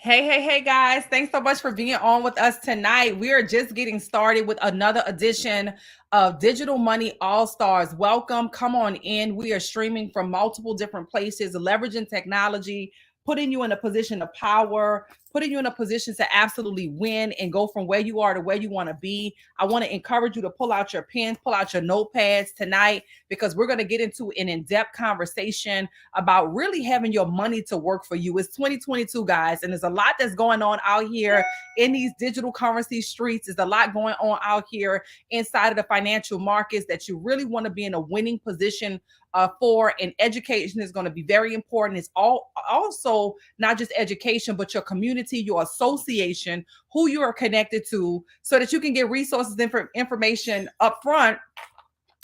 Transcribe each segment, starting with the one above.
Hey, guys. Thanks so much for being on with us tonight. We are just getting started with another edition of Digital Money All Stars. Welcome. Come on in. We are streaming from multiple different places, leveraging technology, putting you in a position of power, putting you in a position to absolutely win and go from where you are to where you want to be. I want to encourage you to pull out your pens, pull out your notepads tonight, because we're going to get into an in-depth conversation about really having your money to work for you. It's 2022, guys, and there's a lot that's going on out here in these digital currency streets. There's a lot going on out here inside of the financial markets that you really want to be in a winning position for. And education is going to be very important. It's also not just education, but your community, your association, who you are connected to, so that you can get resources and information up front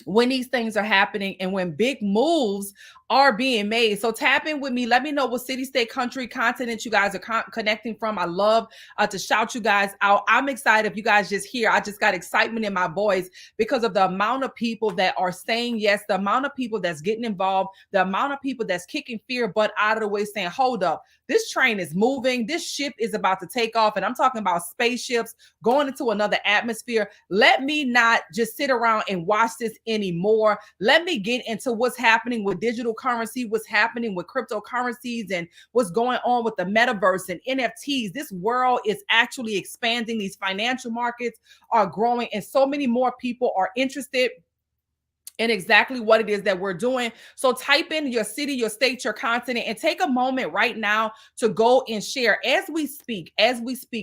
when these things are happening and when big moves are being made. So tap in with me. Let me know what city, state, country, continent you guys are connecting from. I love to shout you guys out. I'm excited if you guys just hear. I just got excitement in my voice because of the amount of people that are saying yes, the amount of people that's getting involved, the amount of people that's kicking fear butt out of the way, saying, hold up, this train is moving. This ship is about to take off. And I'm talking about spaceships going into another atmosphere. Let me not just sit around and watch this anymore. Let me get into what's happening with digital currency, what's happening with cryptocurrencies, and what's going on with the metaverse and NFTs. This world is actually expanding. These financial markets are growing, and so many more people are interested in exactly what it is that we're doing. So type in your city, your state, your continent, and take a moment right now to go and share. As we speak,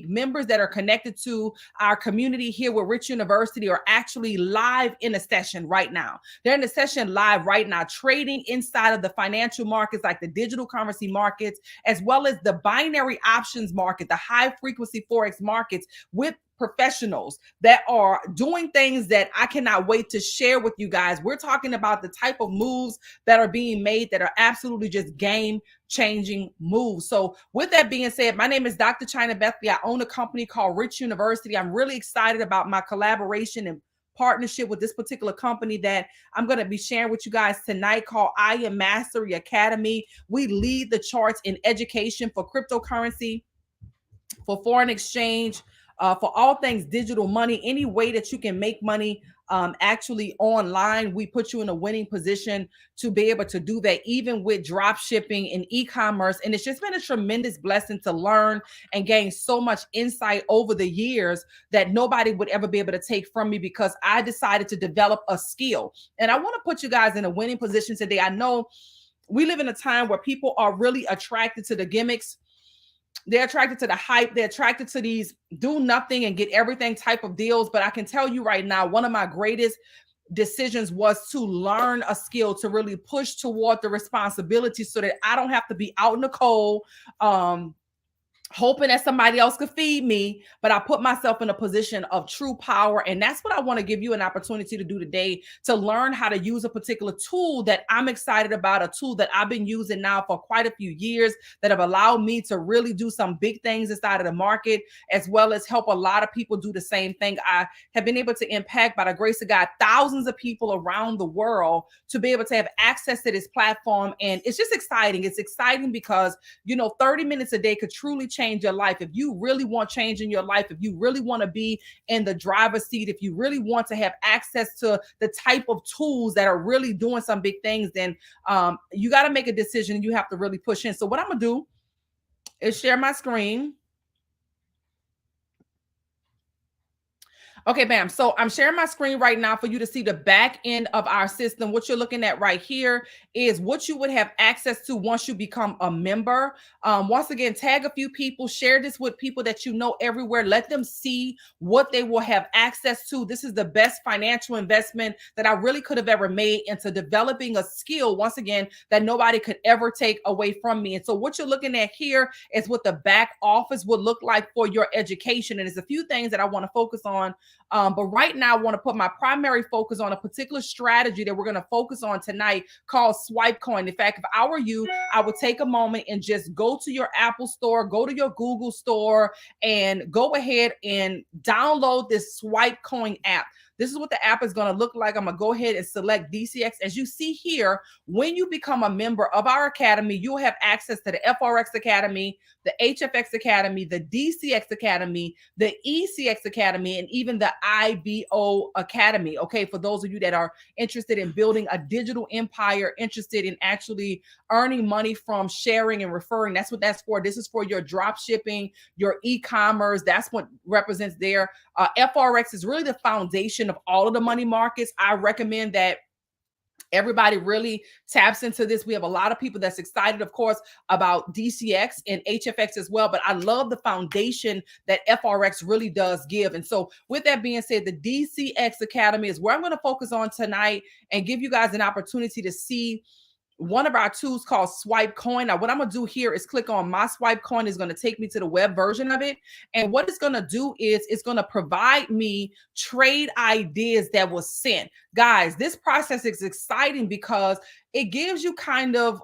members that are connected to our community here with Rich University are actually live in a session right now. They're in a session live right now, trading inside of the financial markets, like the digital currency markets, as well as the binary options market, the high frequency Forex markets, with professionals that are doing things that I cannot wait to share with you guys. We're talking about the type of moves that are being made that are absolutely just game changing moves. So with that being said, my name is Dr. China Bethley. I own a company called Rich University. I'm really excited about my collaboration and partnership with this particular company that I'm going to be sharing with you guys tonight, called I Am Mastery Academy. We lead the charts in education for cryptocurrency, for foreign exchange, for all things digital money, any way that you can make money actually online. We put you in a winning position to be able to do that, even with drop shipping and e-commerce. And it's just been a tremendous blessing to learn and gain so much insight over the years that nobody would ever be able to take from me, because I decided to develop a skill. And I want to put you guys in a winning position today. I know we live in a time where people are really attracted to the gimmicks. They're attracted to the hype. They're attracted to these do nothing and get everything type of deals. But I can tell you right now, one of my greatest decisions was to learn a skill, to really push toward the responsibility, so that I don't have to be out in the cold, hoping that somebody else could feed me, but I put myself in a position of true power. And that's what I want to give you an opportunity to do today, to learn how to use a particular tool that I'm excited about, a tool that I've been using now for quite a few years, that have allowed me to really do some big things inside of the market, as well as help a lot of people do the same thing. I have been able to impact, by the grace of God, thousands of people around the world to be able to have access to this platform. And it's just exciting. It's exciting because, 30 minutes a day could truly change your life. If you really want change in your life, if you really want to be in the driver's seat, if you really want to have access to the type of tools that are really doing some big things, then you got to make a decision, and you have to really push in. So what I'm going to do is share my screen. Okay, bam. So I'm sharing my screen right now for you to see the back end of our system. What you're looking at right here is what you would have access to once you become a member. Once again, tag a few people, share this with people that you know everywhere. Let them see what they will have access to. This is the best financial investment that I really could have ever made into developing a skill, once again, that nobody could ever take away from me. And so what you're looking at here is what the back office would look like for your education. And there's a few things that I want to focus on. But right now, I want to put my primary focus on a particular strategy that we're going to focus on tonight, called Swipecoin. In fact, if I were you, I would take a moment and just go to your Apple store, go to your Google store, and go ahead and download this Swipecoin app. This is what the app is going to look like. I'm going to go ahead and select DCX. As you see here, when you become a member of our academy, you'll have access to the FRX Academy, the HFX Academy, the DCX Academy, the ECX Academy, and even the IBO Academy. Okay, for those of you that are interested in building a digital empire, interested in actually earning money from sharing and referring, that's what that's for. This is for your drop shipping, your e-commerce. That's what represents there. FRX is really the foundation of all of the money markets. I recommend that everybody really taps into this. We have a lot of people that's excited, of course, about DCX and HFX as well. But I love the foundation that FRX really does give. And so with that being said, the DCX Academy is where I'm going to focus on tonight and give you guys an opportunity to see one of our tools called Swipe Coin. Now, what I'm going to do here is click on my Swipe Coin. Is going to take me to the web version of it. And what it's going to do is it's going to provide me trade ideas that was sent. Guys, this process is exciting because it gives you kind of,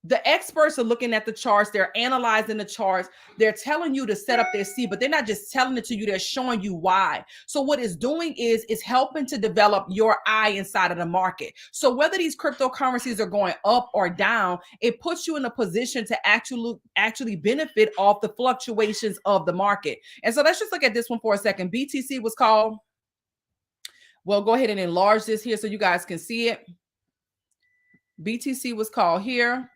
the experts are looking at the charts. They're analyzing the charts. They're telling you to set up their seed, but they're not just telling it to you. They're showing you why. So what it's doing is it's helping to develop your eye inside of the market. So whether these cryptocurrencies are going up or down, it puts you in a position to actually benefit off the fluctuations of the market. And so let's just look at this one for a second. BTC was called. Well, go ahead and enlarge this here so you guys can see it. BTC was called here.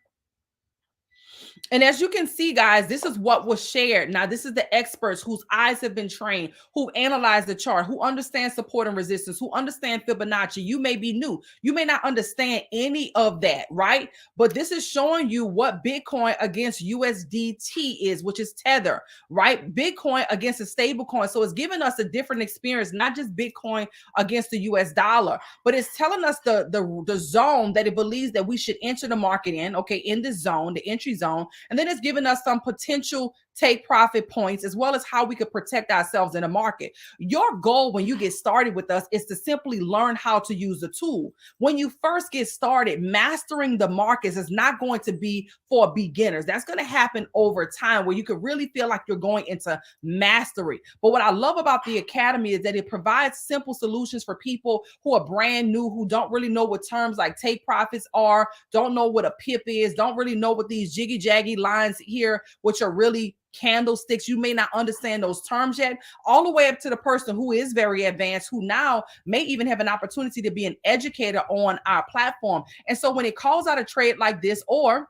And as you can see, guys, this is what was shared. Now, this is the experts whose eyes have been trained, who analyze the chart, who understand support and resistance, who understand Fibonacci. You may be new. You may not understand any of that, right? But this is showing you what Bitcoin against USDT is, which is Tether, right? Bitcoin against a stable coin. So it's giving us a different experience, not just Bitcoin against the US dollar, but it's telling us the zone that it believes that we should enter the market in, okay, in the zone, the entry zone. And then it's giving us some potential take profit points, as well as how we could protect ourselves in the market. Your goal when you get started with us is to simply learn how to use the tool. When you first get started, mastering the markets is not going to be for beginners. That's going to happen over time where you could really feel like you're going into mastery. But what I love about the Academy is that it provides simple solutions for people who are brand new, who don't really know what terms like take profits are, don't know what a pip is, don't really know what these jiggy jaggy lines here, which are really candlesticks. You may not understand those terms yet, all the way up to the person who is very advanced, who now may even have an opportunity to be an educator on our platform. And so when it calls out a trade like this, or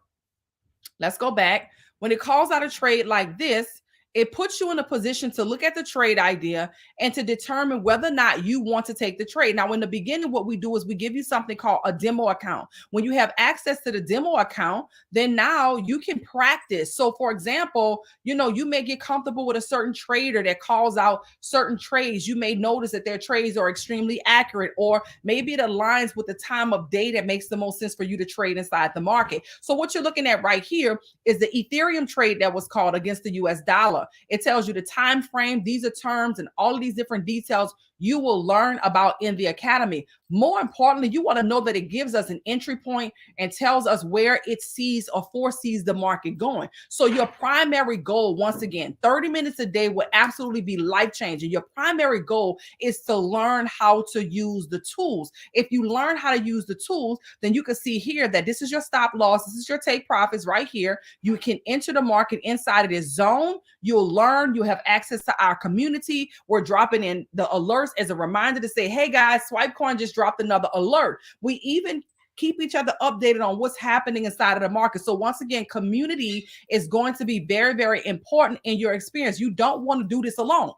let's go back, when it calls out a trade like this, it puts you in a position to look at the trade idea and to determine whether or not you want to take the trade. Now, in the beginning, what we do is we give you something called a demo account. When you have access to the demo account, then now you can practice. So, for example, you may get comfortable with a certain trader that calls out certain trades. You may notice that their trades are extremely accurate, or maybe it aligns with the time of day that makes the most sense for you to trade inside the market. So what you're looking at right here is the Ethereum trade that was called against the US dollar. It tells you the time frame. These are terms and all of these different details you will learn about in the Academy. More importantly, you want to know that it gives us an entry point and tells us where it sees or foresees the market going. So your primary goal, once again, 30 minutes a day will absolutely be life-changing. Your primary goal is to learn how to use the tools. If you learn how to use the tools, then you can see here that this is your stop loss. This is your take profits right here. You can enter the market inside of this zone. You'll learn. You'll have access to our community. We're dropping in the alerts as a reminder to say, hey guys, Swipecoin just dropped another alert. We even keep each other updated on what's happening inside of the market. So once again, community is going to be very, very important in your experience. You don't want to do this alone,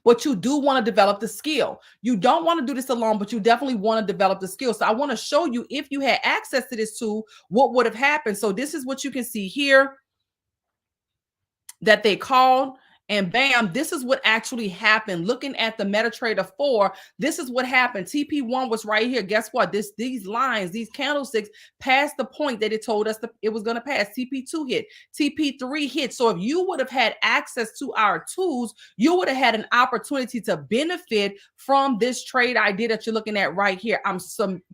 but you do want to develop the skill. You don't want to do this alone, but you definitely want to develop the skill. So I want to show you, if you had access to this tool, what would have happened. So this is what you can see here that they called. And bam, this is what actually happened. Looking at the MetaTrader 4, this is what happened. TP1 was right here. Guess what? These lines, these candlesticks passed the point that it told us it was going to pass. TP2 hit. TP3 hit. So if you would have had access to our tools, you would have had an opportunity to benefit from this trade idea that you're looking at right here. I'm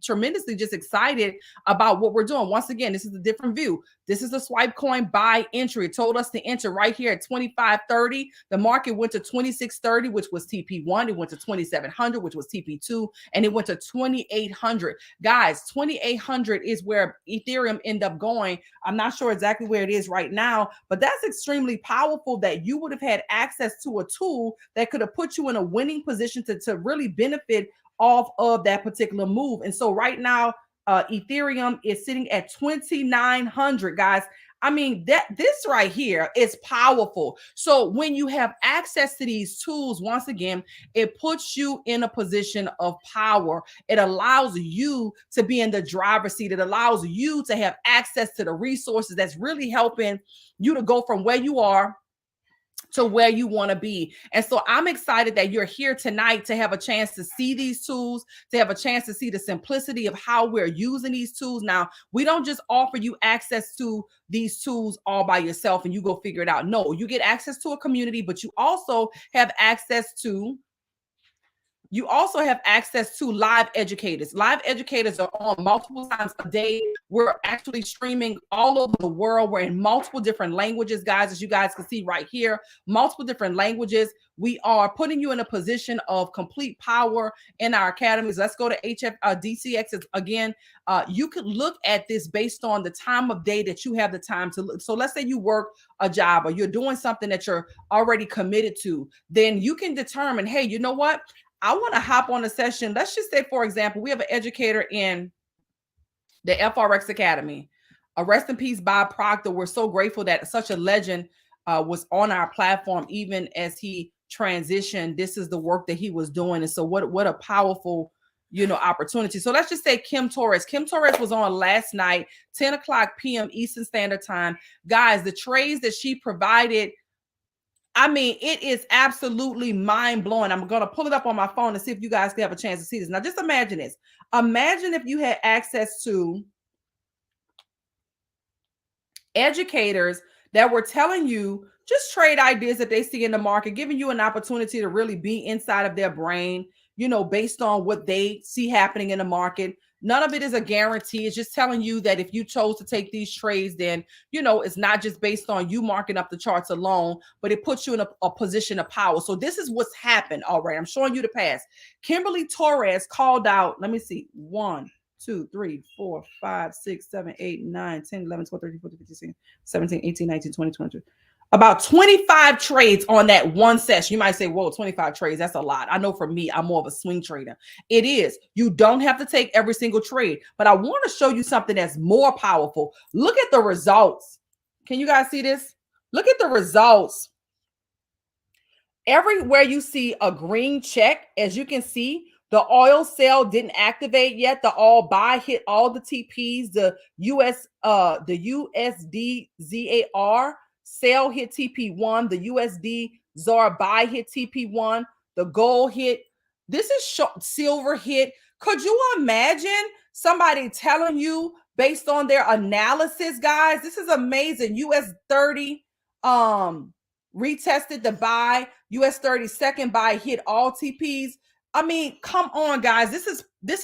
tremendously just excited about what we're doing. Once again, this is a different view. This is the Swipecoin buy entry. It told us to enter right here at 25.30. 2630. The market went to 2630, which was TP1. It went to 2700, which was TP2, and it went to 2800. Guys, 2800 is where Ethereum ended up going. I'm not sure exactly where it is right now, but that's extremely powerful that you would have had access to a tool that could have put you in a winning position to really benefit off of that particular move. And so right now, Ethereum is sitting at 2,900, guys. I mean, this right here is powerful. So when you have access to these tools, once again, it puts you in a position of power. It allows you to be in the driver's seat. It allows you to have access to the resources that's really helping you to go from where you are to where you want to be. And so I'm excited that you're here tonight to have a chance to see these tools, to have a chance to see the simplicity of how we're using these tools. Now, we don't just offer you access to these tools all by yourself and you go figure it out. No, you get access to a community, but you also have access to live educators. Live educators are on multiple times a day. We're actually streaming all over the world. We're in multiple different languages, guys, as you guys can see right here, multiple different languages. We are putting you in a position of complete power in our academies. Let's go to DCX again. You could look at this based on the time of day that you have the time to look. So let's say you work a job or you're doing something that you're already committed to. Then you can determine, hey, you know what? I want to hop on a session. Let's just say, for example, we have an educator in the FRX Academy. Rest in peace, Bob Proctor. We're so grateful that such a legend was on our platform, even as he transitioned. This is the work that he was doing. And so what a powerful, opportunity. So let's just say Kim Torres. Kim Torres was on last night, 10 o'clock p.m. Eastern Standard Time. Guys, the trades that she provided, I mean, it is absolutely mind-blowing. I'm going to pull it up on my phone and see if you guys can have a chance to see this. Now, just imagine this. Imagine if you had access to educators that were telling you just trade ideas that they see in the market, giving you an opportunity to really be inside of their brain, based on what they see happening in the market. None of it is a guarantee. It's just telling you that if you chose to take these trades, then, it's not just based on you marking up the charts alone, but it puts you in a position of power. So this is what's happened. All right. I'm showing you the past. Kimberly Torres called out, let me see, 1, 2, 3, 4, 5, 6, 7, 8, 9, 10, 11, 12, 13, 14, 15, 16, 17, 18, 19, 20, 22. About 25 trades on that one session. You might say, whoa, 25 trades, that's a lot. I know for me, I'm more of a swing trader. It is. You don't have to take every single trade, but I want to show you something that's more powerful. Look at the results. Can you guys see this? Look at the results. Everywhere you see a green check, as you can see, the oil sale didn't activate yet. The all buy hit all the TPs. The USD ZAR sale hit TP1, the USD ZAR buy hit TP1, the gold hit. This is silver hit. Could you imagine somebody telling you based on their analysis, guys? This is amazing. US 30 retested the buy. US 30 second buy hit all TPs. I mean, come on, guys. This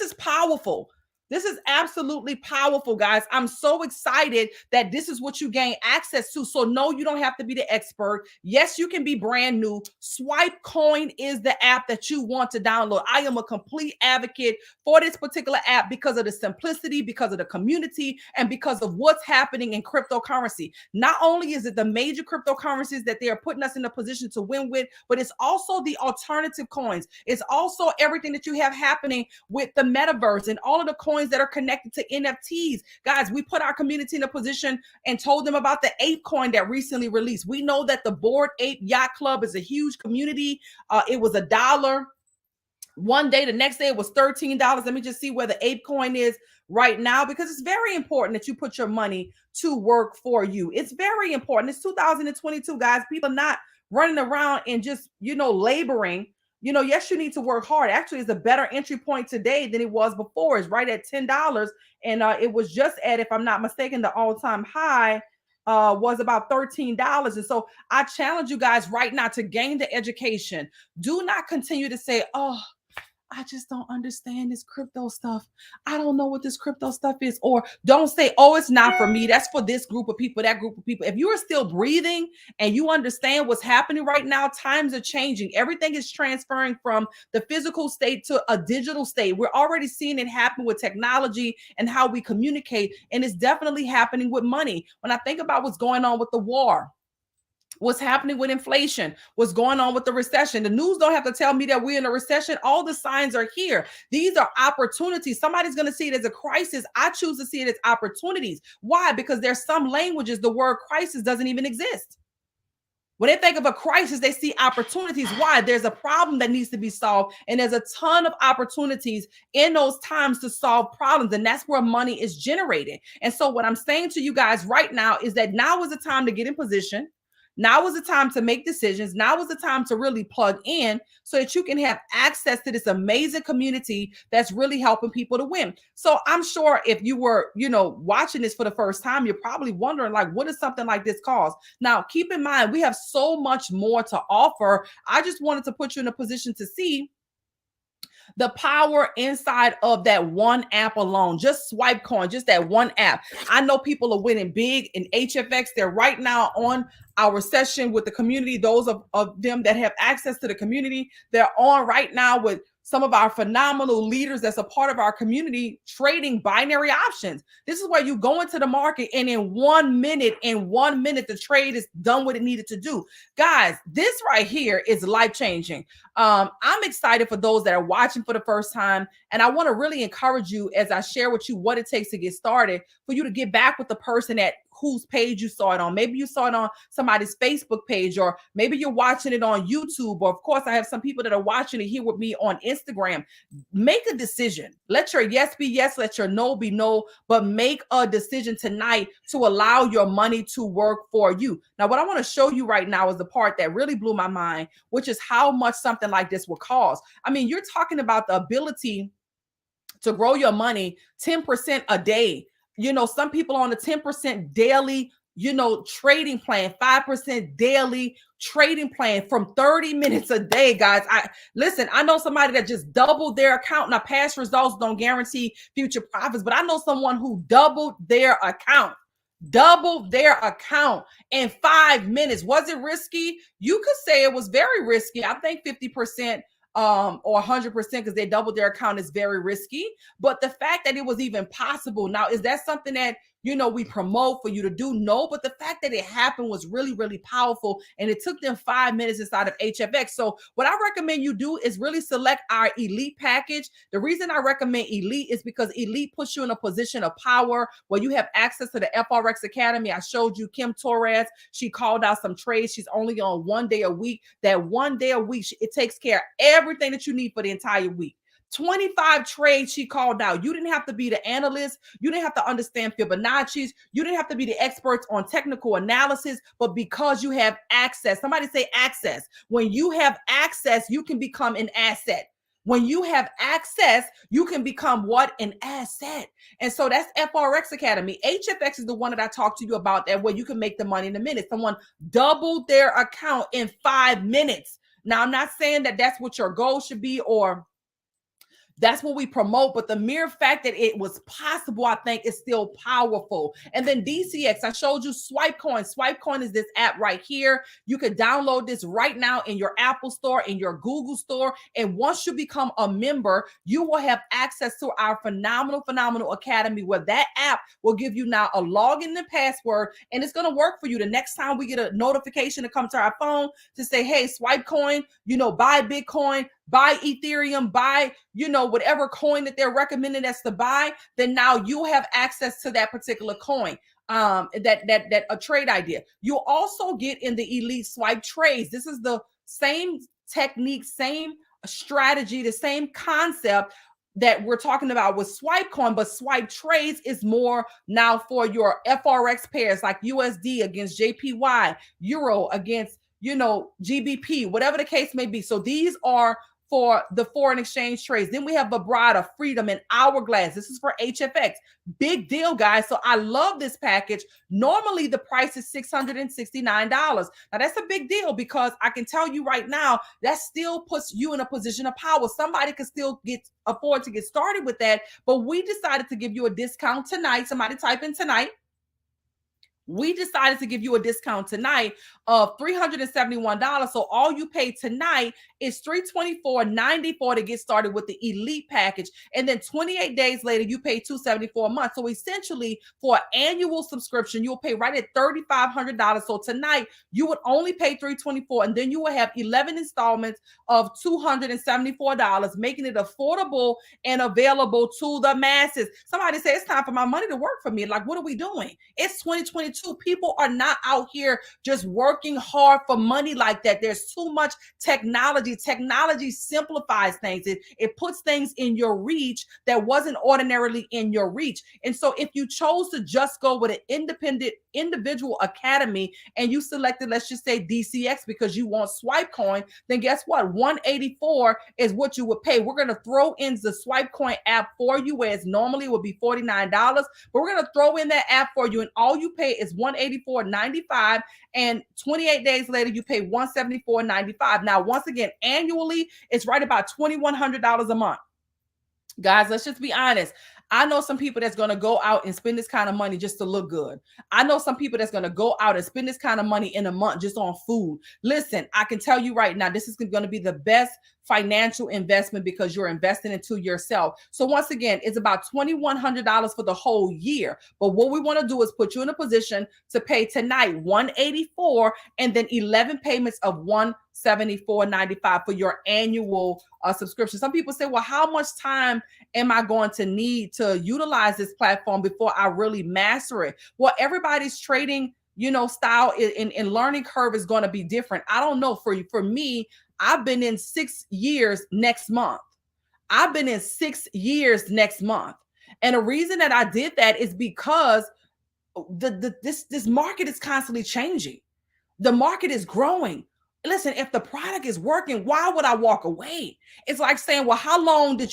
is powerful. This is absolutely powerful, guys. I'm so excited that this is what you gain access to. So no, you don't have to be the expert. Yes, you can be brand new. SwipeCoin is the app that you want to download. I am a complete advocate for this particular app because of the simplicity, because of the community, and because of what's happening in cryptocurrency. Not only is it the major cryptocurrencies that they are putting us in a position to win with, but it's also the alternative coins. It's also everything that you have happening with the metaverse and all of the coins that are connected to NFTs. Guys, we put our community in a position and told them about the Ape coin that recently released. We know that the Bored Ape Yacht Club is a huge community. It was $1 one day. The next day it was $13. Let me just see where the Ape coin is right now, because it's very important that you put your money to work for you. It's very important. It's 2022, guys. People are not running around and just, laboring. Yes, you need to work hard. Actually, it's a better entry point today than it was before. It's right at $10. And it was just at, if I'm not mistaken, the all-time high was about $13. And so I challenge you guys right now to gain the education. Do not continue to say, oh, I just don't understand this crypto stuff. I don't know what this crypto stuff is. Or don't say, oh, it's not for me. That's for this group of people, that group of people. If you are still breathing and you understand what's happening right now, times are changing. Everything is transferring from the physical state to a digital state. We're already seeing it happen with technology and how we communicate. And it's definitely happening with money. When I think about what's going on with the war, what's happening with inflation, what's going on with the recession. The news don't have to tell me that we're in a recession. All the signs are here. These are opportunities. Somebody's going to see it as a crisis. I choose to see it as opportunities. Why? Because there's some languages the word crisis doesn't even exist. When they think of a crisis, they see opportunities. Why? There's a problem that needs to be solved, and there's a ton of opportunities in those times to solve problems, and that's where money is generated. And so what I'm saying to you guys right now is that now is the time to get in position. Now is the time to make decisions. Now is the time to really plug in so that you can have access to this amazing community that's really helping people to win. So I'm sure if you were, watching this for the first time, you're probably wondering, like, what does something like this cost? Now, keep in mind, we have so much more to offer. I just wanted to put you in a position to see the power inside of that one app alone. Just Swipecoin, just that one app. I know people are winning big in HFX. They're right now on our session with the community. Those of them that have access to the community, they're on right now with some of our phenomenal leaders that's a part of our community trading binary options. This is where you go into the market and in 1 minute, the trade is done what it needed to do. Guys, this right here is life-changing. I'm excited for those that are watching for the first time. And I want to really encourage you as I share with you what it takes to get started for you to get back with the person at whose page you saw it on. Maybe you saw it on somebody's Facebook page, or maybe you're watching it on YouTube. Or of course, I have some people that are watching it here with me on Instagram. Make a decision. Let your yes be yes, let your no be no, but make a decision tonight to allow your money to work for you. Now, what I want to show you right now is the part that really blew my mind, which is how much something like this will cost. I mean, you're talking about the ability to grow your money 10% a day. Some people on the 10% daily, trading plan, 5% daily trading plan from 30 minutes a day, guys. I know somebody that just doubled their account. Now, past results don't guarantee future profits, but I know someone who doubled their account in 5 minutes. Was it risky? You could say it was very risky. I think 50% or 100% because they doubled their account is very risky. But the fact that it was even possible, now, is that something that we promote for you to do? No, but the fact that it happened was really, really powerful. And it took them 5 minutes inside of HFX. So what I recommend you do is really select our Elite package. The reason I recommend Elite is because Elite puts you in a position of power where you have access to the FRX Academy. I showed you Kim Torres. She called out some trades. She's only on 1 day a week. That 1 day a week, it takes care of everything that you need for the entire week. 25 trades she called out. You didn't have to be the analyst. You didn't have to understand Fibonacci's. You didn't have to be the experts on technical analysis, but because you have access. Somebody say access. When you have access, you can become an asset. When you have access, you can become what? An asset. And so that's FRX Academy. HFX is the one that I talked to you about, that where you can make the money in a minute. Someone doubled their account in 5 minutes. Now, I'm not saying that that's what your goal should be or that's what we promote, but the mere fact that it was possible, I think, is still powerful. And then DCX, I showed you Swipecoin. Swipecoin is this app right here. You can download this right now in your Apple Store, in your Google Store. And once you become a member, you will have access to our phenomenal academy, where that app will give you now a login and password, and it's going to work for you. The next time we get a notification to come to our phone to say, hey, Swipecoin, buy Bitcoin, buy Ethereum, buy, whatever coin that they're recommending us to buy, then now you have access to that particular coin, that a trade idea. You'll also get in the Elite Swipe trades. This is the same technique, same strategy, the same concept that we're talking about with Swipecoin, but Swipe trades is more now for your FRX pairs like USD against JPY, Euro against, GBP, whatever the case may be. So these are for the foreign exchange trades. Then we have Vibrata, Freedom, and Hourglass. This is for HFX. Big deal, guys. So I love this package. Normally the price is $669. Now that's a big deal because I can tell you right now, that still puts you in a position of power. Somebody could still afford to get started with that, but we decided to give you a discount tonight. Somebody type in tonight. We decided to give you a discount tonight of $371. So all you pay tonight is $324.94 to get started with the elite package. And then 28 days later, you pay $274 a month. So essentially for an annual subscription, you'll pay right at $3,500. So tonight you would only pay $324, and then you will have 11 installments of $274, making it affordable and available to the masses. Somebody say it's time for my money to work for me. Like, what are we doing? It's 2022. People are not out here just working hard for money like that. There's too much technology. Technology simplifies things. It puts things in your reach that wasn't ordinarily in your reach. And so if you chose to just go with an independent individual academy and you selected, let's just say DCX because you want Swipecoin, then guess what? $184 is what you would pay. We're going to throw in the Swipecoin app for you, whereas normally it would be $49, but we're going to throw in that app for you, and all you pay is $184.95, and 28 days later you pay $174.95. Now, once again, annually it's right about $2,100 a month. Guys, let's just be honest. I know some people that's going to go out and spend this kind of money just to look good. I know some people that's going to go out and spend this kind of money in a month just on food. Listen, I can tell you right now, this is going to be the best financial investment because you're investing into yourself. So once again, it's about $2,100 for the whole year. But what we want to do is put you in a position to pay tonight $184 and then 11 payments of $174.95 for your annual subscription. Some people say, well, how much time am I going to need to utilize this platform before I really master it? Well, everybody's trading, style in learning curve is going to be different. I don't know. For me, I've been in 6 years next month. And the reason that I did that is because this market is constantly changing. The market is growing. Listen, if the product is working, why would I walk away? It's like saying, well, how long are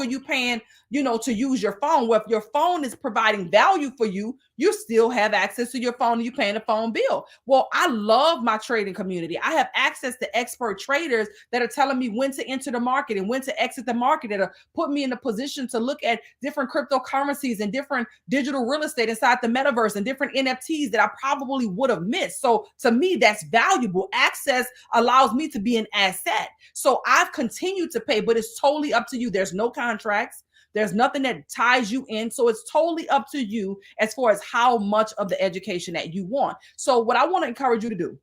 you paying, to use your phone? Well, if your phone is providing value for you, you still have access to your phone and you're paying a phone bill. Well, I love my trading community. I have access to expert traders that are telling me when to enter the market and when to exit the market, that are put me in a position to look at different cryptocurrencies and different digital real estate inside the metaverse and different NFTs that I probably would have missed. So to me, that's valuable. Access allows me to be an asset. So I've continued to pay, but it's totally up to you. There's no contracts. There's nothing that ties you in. So it's totally up to you as far as how much of the education that you want. So what I want to encourage you to do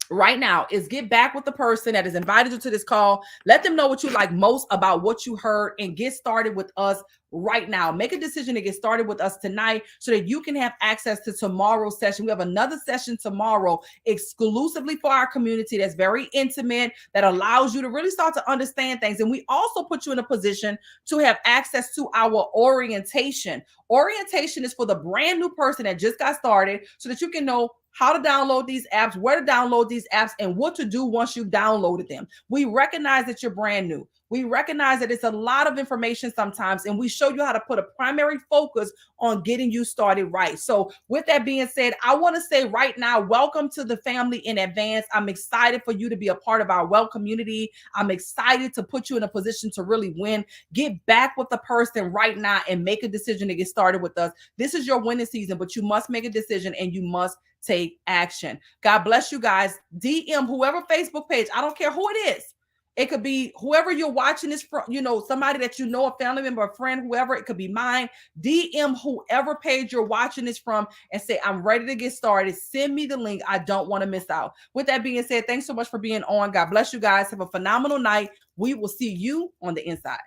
right now is get back with the person that has invited you to this call. Let them know what you like most about what you heard and get started with us right now. Make a decision to get started with us tonight so that you can have access to tomorrow's session. We have another session tomorrow exclusively for our community that's very intimate, that allows you to really start to understand things. And we also put you in a position to have access to our orientation. Orientation is for the brand new person that just got started so that you can know how to download these apps, where to download these apps, and what to do once you've downloaded them. We recognize that you're brand new. We recognize that it's a lot of information sometimes, and we show you how to put a primary focus on getting you started right. So with that being said, I want to say right now, welcome to the family in advance. I'm excited for you to be a part of our Wealth community. I'm excited to put you in a position to really win. Get back with the person right now and make a decision to get started with us. This is your winning season, but you must make a decision and you must take action. God bless you guys. DM whoever Facebook page. I don't care who it is. It could be whoever you're watching this from, somebody that a family member, a friend, whoever. It could be mine. DM whoever page you're watching this from and say, I'm ready to get started. Send me the link. I don't want to miss out. With that being said, thanks so much for being on. God bless you guys. Have a phenomenal night. We will see you on the inside.